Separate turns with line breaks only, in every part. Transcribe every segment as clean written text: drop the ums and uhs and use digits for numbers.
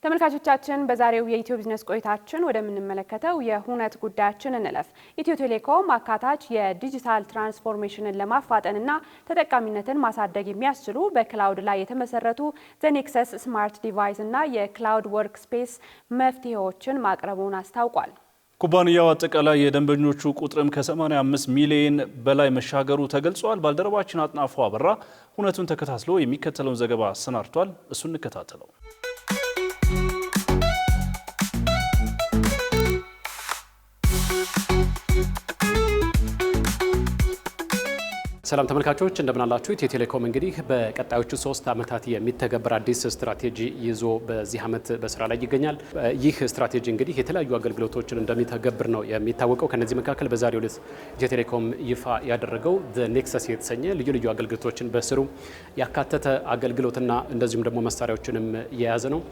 ተመልካቾቻችን በዛሬው የኢትዮ ቢዝነስ ቆይታችን ወደምንመለከተው የሁነት ጉዳያችን እንለፍ። ኢትዮ ቴሌኮም አካታች የዲጂታል ትራንስፎርሜሽንን ለማፋጠንና ተጠቃሚነትን ማሳደግ የሚያስችሉ በክላውድ ላይ የተመሰረቱ ዘኔክሰስ ስማርት ዲቫይስ እና የክላውድ ወርክ ስፔስ መፍትሄዎችን ማቅረቡን አስታውቋል።
ኩባንያው አጠቃላይ የደንበኞቹ ቁጥርም ከ85 ሚሊዮን በላይ መሻገሩ ተገልጿል። ባልደረባችን አጥናፉ አበራ ሁነቱን ተከታትሎ የሚከተለውን ዘገባ አሰናድቷል። እሱን እንከታተለው።
ሰላም ተመልካቾች እንደምን አላችሁ? ኢትዮ ቴሌኮም እንግዲህ በቀጣዮቹ 3 ዓመታት የሚተገበር አዲስ ስትራቴጂ ይዞ በዚህ ዓመት በስራ ላይ ይገኛል። ይህ ስትራቴጂ እንግዲህ የተለያዩ አገልግሎቶችን እንደሚተገብር ነው የሚታወቀው። ከነዚህ መካከል በዛሬው ዕለት ኢትዮ ቴሌኮም ይፋ ያደረገው ዘኔክሰስ የተሰኘ ልዩ ልዩ አገልግሎቶችን በስሩ ያካተተ አገልግሎትና እንደዚሁም ደግሞ መሳሪያዎችንም የያዘ ነው።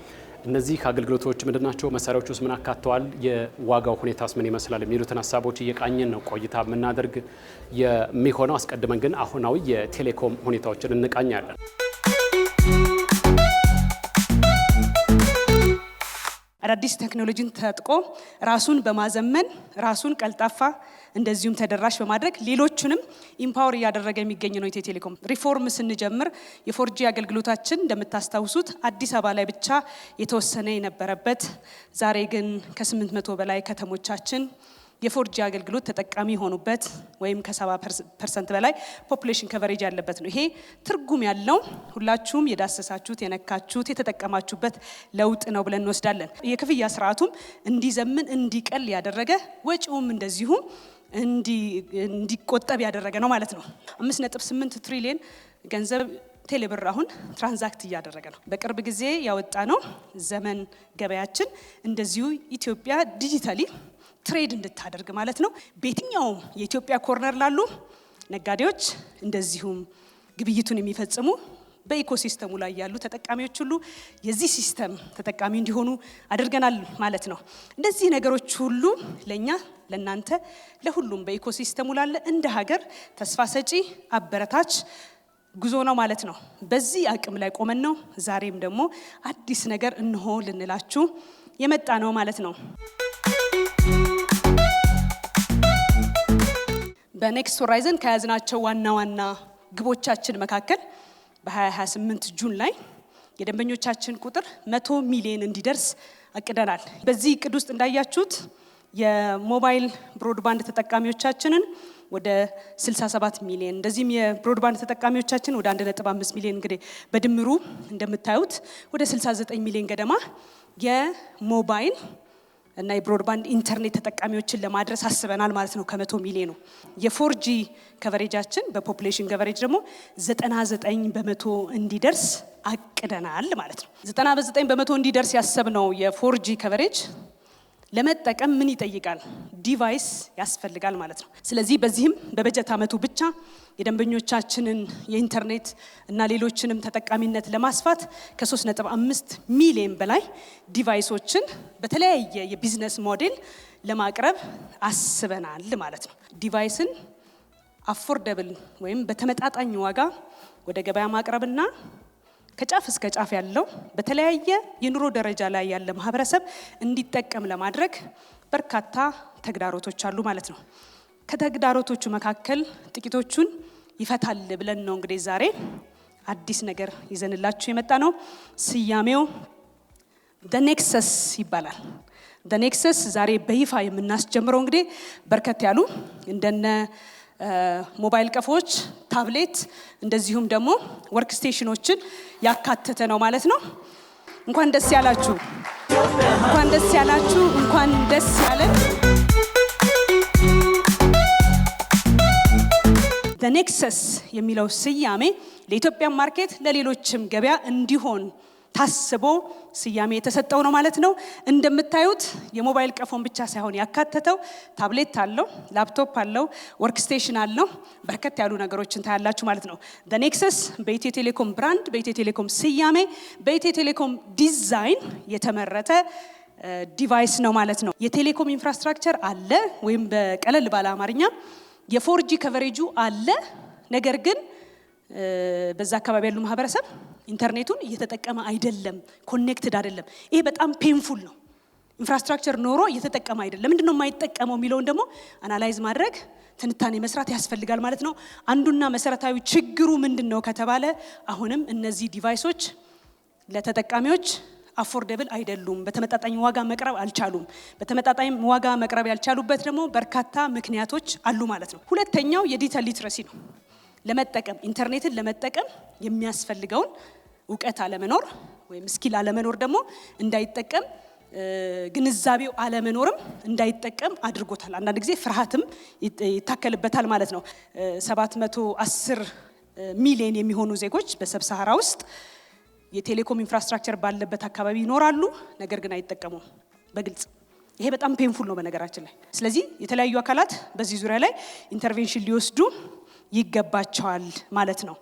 እነዚህ አገልግሎቶች ምንድናቸው? መሳሪያዎች ውስጥ ምን አካተዋል? የዋጋው ሁኔታስ ምን ይመስላል? የሚሉትን ሀሳቦች እየቃኘን ነው ቆይታ የምናደርግ የሚሆነው። አስቀድመን ግን አሁናዊ የቴሌኮም ሁኔታዎችን እንቃኛለን።
አዳዲስ ቴክኖሎጂን ተጠቅሞ ራሱን በማዘመን ራሱን ቀልጣፋ እንደዚሁም ተደራሽ በማድረግ ሌሎችንም ኢምፓወር እያደረገ የሚገኝ ነው። ኢትዮ ቴሌኮም ሪፎርም ስንጀምር የፎርጂ አገልግሎታችን እንደምታስታውሱት አዲስ አበባ ላይ ብቻ የተወሰነ የነበረበት፣ ዛሬ ግን ከ800 በላይ ከተሞቻችን የፎርጂ አገልግሎት ተጠቃሚ ሆኑበት ወይም ከ70% በላይ ፖፑሌሽን ከቨሬጅ ያለበት ነው። ይሄ ትርጉም ያለው ሁላችሁም የዳሰሳችሁት የነካችሁት የተጠቀማችሁበት ለውጥ ነው ብለን እንወስዳለን። የክፍያ ስርዓቱም እንዲዘምን እንዲቀል ያደረገ ወጪውም እንደዚሁ እንዲቆጠብ ያደረገ ነው ማለት ነው። 5.8 ትሪሊዮን ገንዘብ ቴሌብር አሁን ትራንዛክት እያደረገ ነው። በቅርብ ጊዜ ያወጣ ነው ዘመን ገበያችን እንደዚሁ ኢትዮጵያ ዲጂታሊ ትሬድ እንድታደርግ ማለት ነው። በየትኛውም የኢትዮጵያ ኮርነር ላሉ ነጋዴዎች እንደዚሁም ግብይቱን የሚፈጽሙ በኢኮሲስተሙ ላይ ያሉ ተጠቃሚዎች ሁሉ የዚህ ሲስተም ተጠቃሚ እንዲሆኑ አድርገናል ማለት ነው። እንደዚህ ነገሮች ሁሉ ለኛ ለናንተ ለሁሉም በኢኮሲስተሙ ላለ እንደ ሀገር ተስፋ ሰጪ አበረታች ጉዞ ነው ማለት ነው። በዚህ አቅም ላይ ቆመን ነው ዛሬም ደግሞ አዲስ ነገር እንሆ ልንላችሁ የመጣ ነው ማለት ነው። በኔክስት ሆራይዘን ከያዝናቸው ዋና ግቦቻችን መካከል በ2028 ጁን ላይ የደንበኞቻችን ቁጥር 100 ሚሊዮን እንዲደርስ አቅደናል። በዚህ እቅድ ውስጥ እንዳያችሁት የሞባይል ብሮድባንድ ተጠቃሚዎቻችንን ወደ 67 ሚሊዮን እንደዚህም የብሮድባንድ ተጠቃሚዎቻችን ወደ 1.5 ሚሊዮን እንግዲህ በድምሩ እንደምታዩት ወደ 69 ሚሊዮን ገደማ የሞባይል እና የብሮድባንድ ኢንተርኔት ተጠቃሚዎችን ለማድረስ አስበናል ማለት ነው። ከ100 ሚሊዮኑ የፎርጂ ከቨሬጃችን በፖፑሌሽን ከቨሬጅ ደግሞ 99% እንዲደርስ አቅደናል ማለት ነው። 99% እንዲደርስ ያሰብነው የፎርጂ ከቨሬጅ ለመጠቀም ምን ይጠይቃል? ዲቫይስ ያስፈልጋል ማለት ነው። ስለዚህ በዚህም በበጀት ዓመቱ ብቻ የደንበኞቻችንን የኢንተርኔት እና ሌሎችንም ተጠቃሚነት ለማስፋት ከ3.5 ሚሊዮን በላይ ዲቫይሶችን በተለያየ የቢዝነስ ሞዴል ለማቅረብ አስበናል ማለት ነው። ዲቫይስን አፎርደብል ወይም በተመጣጣኝ ዋጋ ወደ ገበያ ማቅረብና ከጫፍ እስከ ጫፍ ያለው በተለያየ የኑሮ ደረጃ ላይ ያለ ማህበረሰብ እንዲጠቀም ለማድረግ በርካታ ተግዳሮቶች አሉ ማለት ነው። ከተግዳሮቶቹ መካከል ጥቂቶቹን ይፈታል ብለን ነው እንግዲህ ዛሬ አዲስ ነገር ይዘንላችሁ የመጣ ነው። ስያሜው ዘኔክሰስ ይባላል። ዘኔክሰስ ዛሬ በይፋ የምናስጀምረው እንግዲህ በርከት ያሉ እንደነ ሞባይል ቀፎች፣ ታብሌት እንደዚሁም ደግሞ ወርክ ስቴሽኖችን ያካተተ ነው ማለት ነው። እንኳን ደስ ያላችሁ፣ እንኳን ደስ ያላችሁ፣ እንኳን ደስ ያለን። ዘኔክሰስ የሚለው ስያሜ ለኢትዮጵያ ማርኬት ለሌሎችም ገበያ እንዲሆን ታስቦ ስያሜ የተሰጠው ነው ማለት ነው። እንደምታዩት የሞባይል ቀፎን ብቻ ሳይሆን ያካተተው ታብሌት አለው፣ ላፕቶፕ አለው፣ ወርክ ስቴሽን አለው፣ በርከት ያሉ ነገሮችን ታያላችሁ ማለት ነው። ዘኔክሰስ በኢትዮ ቴሌኮም ብራንድ፣ በኢትዮ ቴሌኮም ስያሜ፣ በኢትዮ ቴሌኮም ዲዛይን የተመረተ ዲቫይስ ነው ማለት ነው። የቴሌኮም ኢንፍራስትራክቸር አለ ወይም በቀለል ባለ አማርኛ የፎርጂ ከቨሬጁ አለ። ነገር ግን በዛ አካባቢ ያሉ ማህበረሰብ ኢንተርኔቱን እየተጠቀመ አይደለም፣ ኮኔክትድ አይደለም። ይሄ በጣም ፔንፉል ነው። ኢንፍራስትራክቸር ኖሮ እየተጠቀመ አይደለም። ምንድነው የማይጠቀመው የሚለውን ደግሞ አናላይዝ ማድረግ ትንታኔ መስራት ያስፈልጋል ማለት ነው። አንዱና መሰረታዊ ችግሩ ምንድነው ከተባለ አሁንም እነዚህ ዲቫይሶች ለተጠቃሚዎች አፎርደብል አይደሉም፣ በተመጣጣኝ ዋጋ መቅረብ አልቻሉም። በተመጣጣኝ ዋጋ መቅረብ ያልቻሉበት ደግሞ በርካታ ምክንያቶች አሉ ማለት ነው። ሁለተኛው የዲጂታል ሊትረሲ ነው። ለመጠቀም ኢንተርኔትን ለመጠቀም የሚያስፈልገውን እውቀት አለመኖር ወይም ስኪል አለመኖር ደግሞ እንዳይጠቀም ግንዛቤው አለመኖርም እንዳይጠቀም አድርጎታል። አንዳንድ ጊዜ ፍርሃትም ይታከልበታል ማለት ነው። 710 ሚሊዮን የሚሆኑ ዜጎች በሰብሳሃራ ውስጥ የቴሌኮም ኢንፍራስትራክቸር ባለበት አካባቢ ይኖራሉ፣ ነገር ግን አይጠቀሙም በግልጽ። ይሄ በጣም ፔንፉል ነው በነገራችን ላይ። ስለዚህ የተለያዩ አካላት በዚህ ዙሪያ ላይ ኢንተርቬንሽን ሊወስዱ ይገባቸዋል ማለት ነው።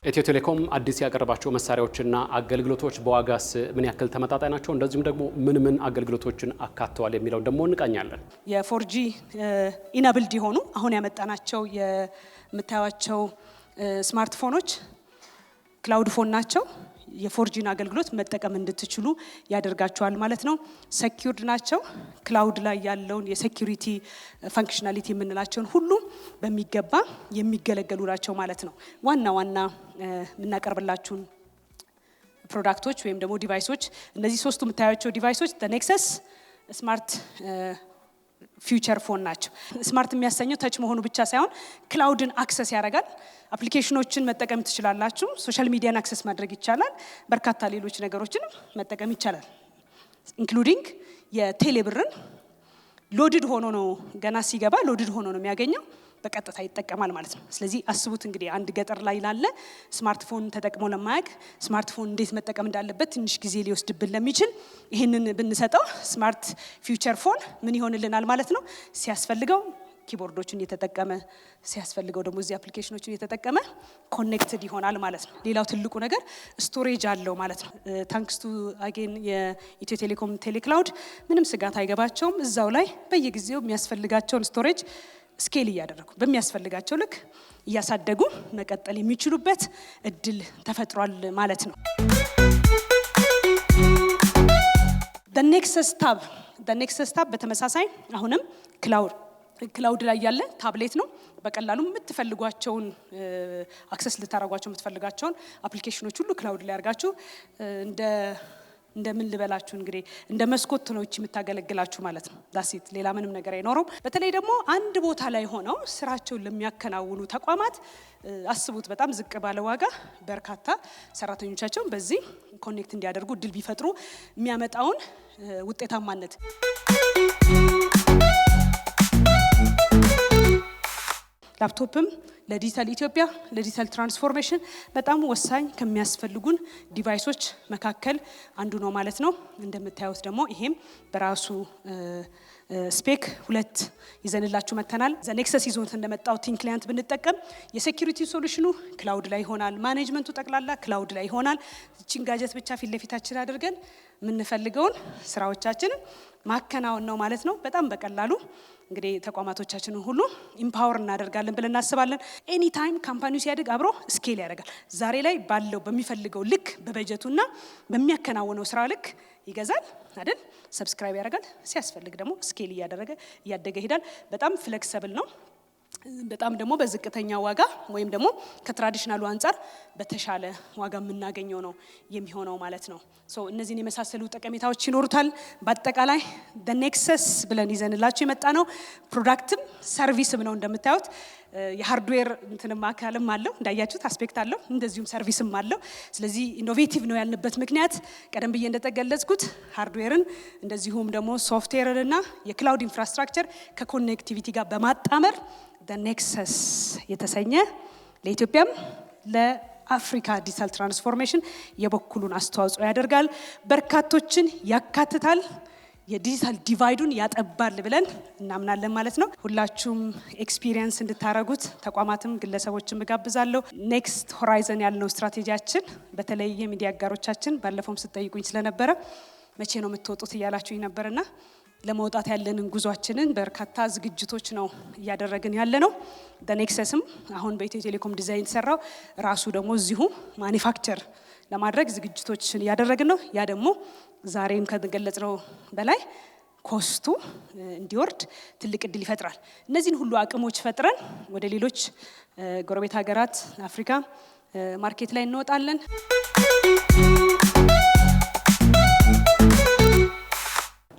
ኢትዮ ቴሌኮም አዲስ ያቀረባቸው መሳሪያዎችና አገልግሎቶች በዋጋስ ምን ያክል ተመጣጣኝ ናቸው? እንደዚሁም ደግሞ ምን አገልግሎቶችን አካተዋል የሚለው ደግሞ እንቃኛለን።
የ4G ኢናብልድ የሆኑ አሁን ያመጣናቸው የምታዩቸው ስማርትፎኖች ክላውድ ፎን ናቸው። የ4Gን አገልግሎት መጠቀም እንድትችሉ ያደርጋቸዋል ማለት ነው። ሴኪዩርድ ናቸው። ክላውድ ላይ ያለውን የሴኪዩሪቲ ፋንክሽናሊቲ የምንላቸውን ሁሉ በሚገባ የሚገለገሉ ናቸው ማለት ነው። ዋና የምናቀርብላችሁን ፕሮዳክቶች ወይም ደግሞ ዲቫይሶች እነዚህ ሶስቱ የምታዩቸው ዲቫይሶች ኔክሰስ ስማርት ፊውቸር ፎን ናቸው። ስማርት የሚያሰኘው ተች መሆኑ ብቻ ሳይሆን ክላውድን አክሰስ ያደርጋል። አፕሊኬሽኖችን መጠቀም ትችላላችሁ። ሶሻል ሚዲያን አክሰስ ማድረግ ይቻላል። በርካታ ሌሎች ነገሮችን መጠቀም ይቻላል። ኢንክሉዲንግ የቴሌብርን ሎድድ ሆኖ ነው ገና ሲገባ ሎድድ ሆኖ ነው የሚያገኘው፣ በቀጥታ ይጠቀማል ማለት ነው። ስለዚህ አስቡት እንግዲህ አንድ ገጠር ላይ ላለ ስማርትፎን ተጠቅሞ ለማያውቅ ስማርትፎን እንዴት መጠቀም እንዳለበት ትንሽ ጊዜ ሊወስድብን ለሚችል ይህንን ብንሰጠው ስማርት ፊውቸር ፎን ምን ይሆንልናል ማለት ነው። ሲያስፈልገው ኪቦርዶችን እየተጠቀመ ሲያስፈልገው ደግሞ እዚህ አፕሊኬሽኖችን እየተጠቀመ ኮኔክትድ ይሆናል ማለት ነው። ሌላው ትልቁ ነገር ስቶሬጅ አለው ማለት ነው። ታንክስ ቱ አጌን የኢትዮ ቴሌኮም ቴሌክላውድ ምንም ስጋት አይገባቸውም። እዛው ላይ በየጊዜው የሚያስፈልጋቸውን ስቶሬጅ ስኬል እያደረጉ በሚያስፈልጋቸው ልክ እያሳደጉ መቀጠል የሚችሉበት እድል ተፈጥሯል ማለት ነው። ኔክሰስ ታብ በተመሳሳይ አሁንም ክላውድ ላይ ያለ ታብሌት ነው። በቀላሉ የምትፈልጓቸውን አክሰስ ልታረጓቸው የምትፈልጋቸውን አፕሊኬሽኖች ሁሉ ክላውድ ላይ አድርጋችሁ እንደምን ልበላችሁ እንግዲህ እንደ መስኮት ነው እቺ የምታገለግላችሁ ማለት ነው። ዳሲት ሌላ ምንም ነገር አይኖርም። በተለይ ደግሞ አንድ ቦታ ላይ ሆነው ስራቸውን ለሚያከናውኑ ተቋማት አስቡት፣ በጣም ዝቅ ባለ ዋጋ በርካታ ሰራተኞቻቸውን በዚህ ኮኔክት እንዲያደርጉ እድል ቢፈጥሩ የሚያመጣውን ውጤታማነት ላፕቶፕም ለዲጂታል ኢትዮጵያ ለዲጂታል ትራንስፎርሜሽን በጣም ወሳኝ ከሚያስፈልጉን ዲቫይሶች መካከል አንዱ ነው ማለት ነው። እንደምታዩት ደግሞ ይሄም በራሱ ስፔክ 2 ይዘንላችሁ መተናል። ኔክሰስ ይዞት እንደመጣው ቲን ክላይንት ብንጠቀም የሴኩሪቲ ሶሉሽኑ ክላውድ ላይ ይሆናል። ማኔጅመንቱ ጠቅላላ ክላውድ ላይ ይሆናል። እቺን ጋጀት ብቻ ፊት ለፊታችን አድርገን የምንፈልገውን ስራዎቻችንን ማከናወን ነው ማለት ነው። በጣም በቀላሉ እንግዲህ ተቋማቶቻችንን ሁሉ ኢምፓወር እናደርጋለን ብለን እናስባለን። ኤኒ ታይም ካምፓኒው ሲያድግ አብሮ ስኬል ያደርጋል። ዛሬ ላይ ባለው በሚፈልገው ልክ በበጀቱና በሚያከናውነው ስራ ልክ ይገዛል አይደል? ሰብስክራይብ ያደርጋል። ሲያስፈልግ ደግሞ ስኬል እያደገ ይሄዳል። በጣም ፍሌክሲብል ነው። በጣም ደግሞ በዝቅተኛ ዋጋ ወይም ደግሞ ከትራዲሽናሉ አንፃር በተሻለ ዋጋ የምናገኘው ነው የሚሆነው ማለት ነው። እነዚህን የመሳሰሉ ጠቀሜታዎች ይኖሩታል። በአጠቃላይ ኔክሰስ ብለን ይዘንላችሁ የመጣ ነው ፕሮዳክትም ሰርቪስም ነው። እንደምታዩት የሃርድዌር እንትንም አካልም አለው እንዳያችሁት አስፔክት አለው፣ እንደዚሁም ሰርቪስም አለው። ስለዚህ ኢኖቬቲቭ ነው ያልንበት ምክንያት ቀደም ብዬ እንደተገለጽኩት ሃርድዌርን እንደዚሁም ደግሞ ሶፍትዌርንና የክላውድ ኢንፍራስትራክቸር ከኮኔክቲቪቲ ጋር በማጣመር ኔክሰስ የተሰኘ ለኢትዮጵያም ለአፍሪካ ዲጂታል ትራንስፎርሜሽን የበኩሉን አስተዋጽኦ ያደርጋል፣ በርካቶችን ያካትታል፣ የዲጂታል ዲቫይዱን ያጠባል ብለን እናምናለን ማለት ነው። ሁላችሁም ኤክስፒሪየንስ እንድታረጉት ተቋማትም ግለሰቦችም እጋብዛለሁ። ኔክስት ሆራይዘን ያልነው ስትራቴጂያችን በተለይ የሚዲያ አጋሮቻችን ባለፈውም ስትጠይቁኝ ስለነበረ መቼ ነው የምትወጡት እያላችሁኝ ነበርና ለመውጣት ያለንን ጉዟችንን በርካታ ዝግጅቶች ነው እያደረግን ያለነው። ኔክሰስም አሁን በኢትዮ ቴሌኮም ዲዛይን ተሰራው ራሱ ደግሞ እዚሁ ማኒፋክቸር ለማድረግ ዝግጅቶችን እያደረግን ነው። ያ ደግሞ ዛሬም ከተገለጸው በላይ ኮስቱ እንዲወርድ ትልቅ እድል ይፈጥራል። እነዚህን ሁሉ አቅሞች ፈጥረን ወደ ሌሎች ጎረቤት ሀገራት አፍሪካ ማርኬት ላይ እንወጣለን።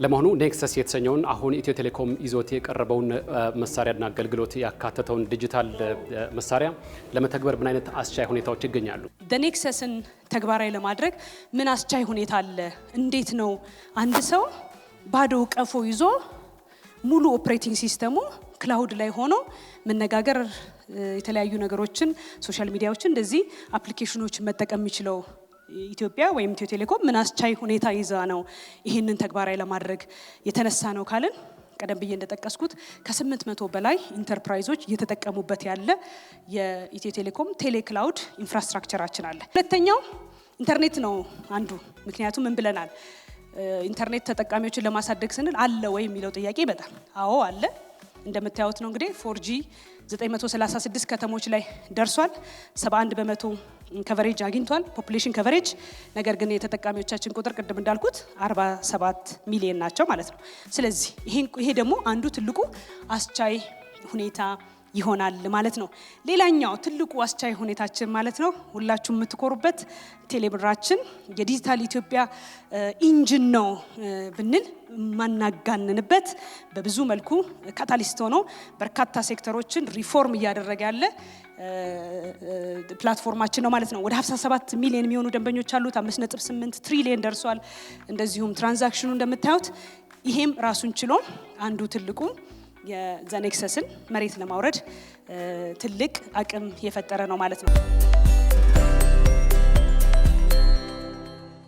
ለመሆኑ ኔክሰስ የተሰኘውን አሁን ኢትዮ ቴሌኮም ይዞት የቀረበውን መሳሪያና አገልግሎት ያካተተውን ዲጂታል መሳሪያ ለመተግበር ምን አይነት አስቻይ ሁኔታዎች ይገኛሉ?
ኔክሰስን ተግባራዊ ለማድረግ ምን አስቻይ ሁኔታ አለ? እንዴት ነው አንድ ሰው ባዶ ቀፎ ይዞ ሙሉ ኦፕሬቲንግ ሲስተሙ ክላውድ ላይ ሆኖ መነጋገር፣ የተለያዩ ነገሮችን ሶሻል ሚዲያዎችን እንደዚህ አፕሊኬሽኖችን መጠቀም የሚችለው? ኢትዮጵያ ወይም ኢትዮ ቴሌኮም ምን አስቻይ ሁኔታ ይዛ ነው ይህንን ተግባራዊ ለማድረግ የተነሳ ነው ካልን ቀደም ብዬ እንደጠቀስኩት ከ800 በላይ ኢንተርፕራይዞች እየተጠቀሙበት ያለ የኢትዮ ቴሌኮም ቴሌክላውድ ኢንፍራስትራክቸራችን አለ። ሁለተኛው ኢንተርኔት ነው አንዱ። ምክንያቱም ምን ብለናል? ኢንተርኔት ተጠቃሚዎችን ለማሳደግ ስንል አለ ወይ የሚለው ጥያቄ ይመጣል። አዎ አለ። እንደምታዩት ነው እንግዲህ 4G 936 ከተሞች ላይ ደርሷል። 71 በመቶ ከቨሬጅ አግኝቷል፣ ፖፑሌሽን ከቨሬጅ። ነገር ግን የተጠቃሚዎቻችን ቁጥር ቅድም እንዳልኩት 47 ሚሊዮን ናቸው ማለት ነው። ስለዚህ ይሄ ደግሞ አንዱ ትልቁ አስቻይ ሁኔታ ይሆናል ማለት ነው። ሌላኛው ትልቁ አስቻይ ሁኔታችን ማለት ነው ሁላችሁም የምትኮሩበት ቴሌብራችን የዲጂታል ኢትዮጵያ ኢንጂን ነው ብንል ማናጋንንበት በብዙ መልኩ ካታሊስት ሆኖ በርካታ ሴክተሮችን ሪፎርም እያደረገ ያለ ፕላትፎርማችን ነው ማለት ነው። ወደ 57 ሚሊዮን የሚሆኑ ደንበኞች አሉት። 5.8 ትሪሊዮን ደርሷል። እንደዚሁም ትራንዛክሽኑ እንደምታዩት ይሄም ራሱን ችሎ አንዱ ትልቁ የኔክሰስን መሬት ለማውረድ ትልቅ አቅም የፈጠረ ነው ማለት ነው።